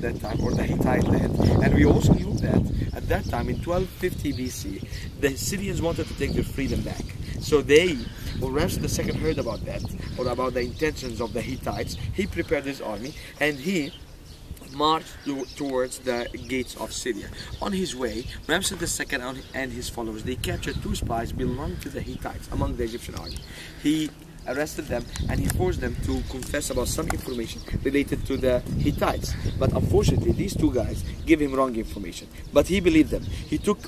that time, or the Hittite land. And we also knew that at that time in 1250 BC, the Syrians wanted to take their freedom back. So when Ramses II heard about that, or about the intentions of the Hittites, he prepared his army and he marched towards the gates of Syria. On his way, Ramses II and his followers, they captured 2 spies belonging to the Hittites among the Egyptian army. He arrested them and he forced them to confess about some information related to the Hittites. But unfortunately, these 2 guys gave him wrong information. But he believed them. He took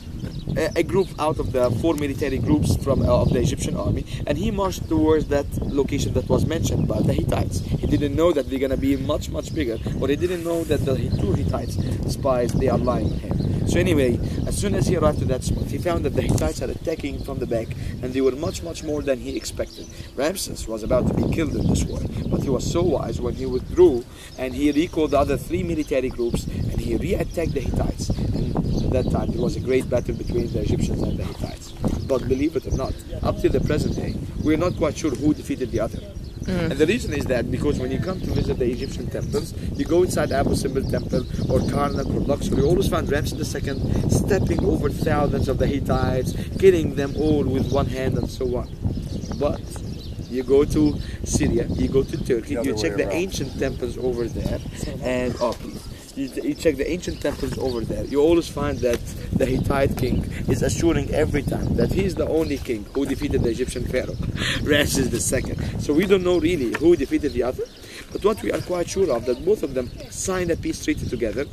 a group out of the 4 military groups of the Egyptian army, and he marched towards that location that was mentioned by the Hittites. He didn't know that they're going to be much bigger, or he didn't know that the 2 Hittite spies, they are lying on him. So anyway, as soon as he arrived to that spot, he found that the Hittites are attacking from the back, and they were much more than he expected. Ramses was about to be killed in this war, but he was so wise when he withdrew and he recalled the other 3 military groups and he re-attacked the Hittites. And at that time there was a great battle between the Egyptians and the Hittites. But believe it or not, up to the present day, we're not quite sure who defeated the other. And the reason is that because when you come to visit the Egyptian temples, you go inside Abu Simbel temple or Karnak or Luxor, you always find Ramses II stepping over thousands of the Hittites, killing them all with one hand and so on. But you go to Syria, you go to Turkey, you check the ancient temples over there, and you check the ancient temples over there, you always find that the Hittite king is assuring every time that he's the only king who defeated the Egyptian pharaoh, Ramses II. So we don't know really who defeated the other, but what we are quite sure of, that both of them signed a peace treaty together,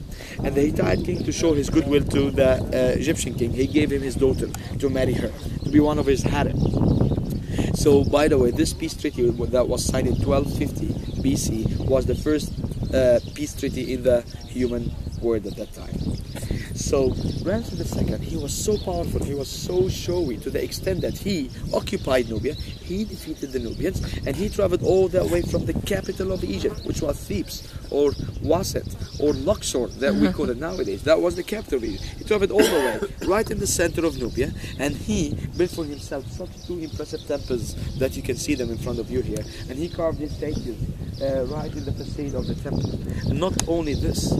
and the Hittite king, to show his goodwill to the Egyptian king, he gave him his daughter to marry her, to be one of his harem. So, by the way, this peace treaty that was signed in 1250 BC was the first peace treaty in the human world at that time. So, Ramses II, he was so powerful, he was so showy to the extent that he occupied Nubia, he defeated the Nubians, and he traveled all the way from the capital of Egypt, which was Thebes, or Waset, or Luxor, that we call it nowadays. That was the capital of Egypt. He traveled all the way, right in the center of Nubia, and he built for himself such 2 impressive temples that you can see them in front of you here, and he carved his statues right in the facade of the temple. And not only this,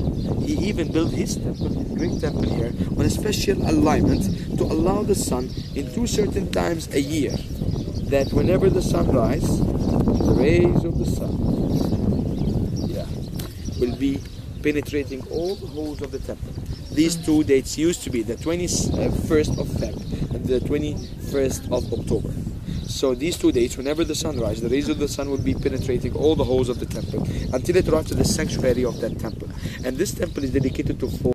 he even built his temple, his great temple here, on a special alignment to allow the sun in 2 certain times a year, that whenever the sun rises, the rays of the sun will be penetrating all the holes of the temple. These 2 dates used to be the 21st of Feb and the 21st of October. So these 2 days, whenever the sun rises, the rays of the sun will be penetrating all the holes of the temple until it arrives to the sanctuary of that temple. And this temple is dedicated to 4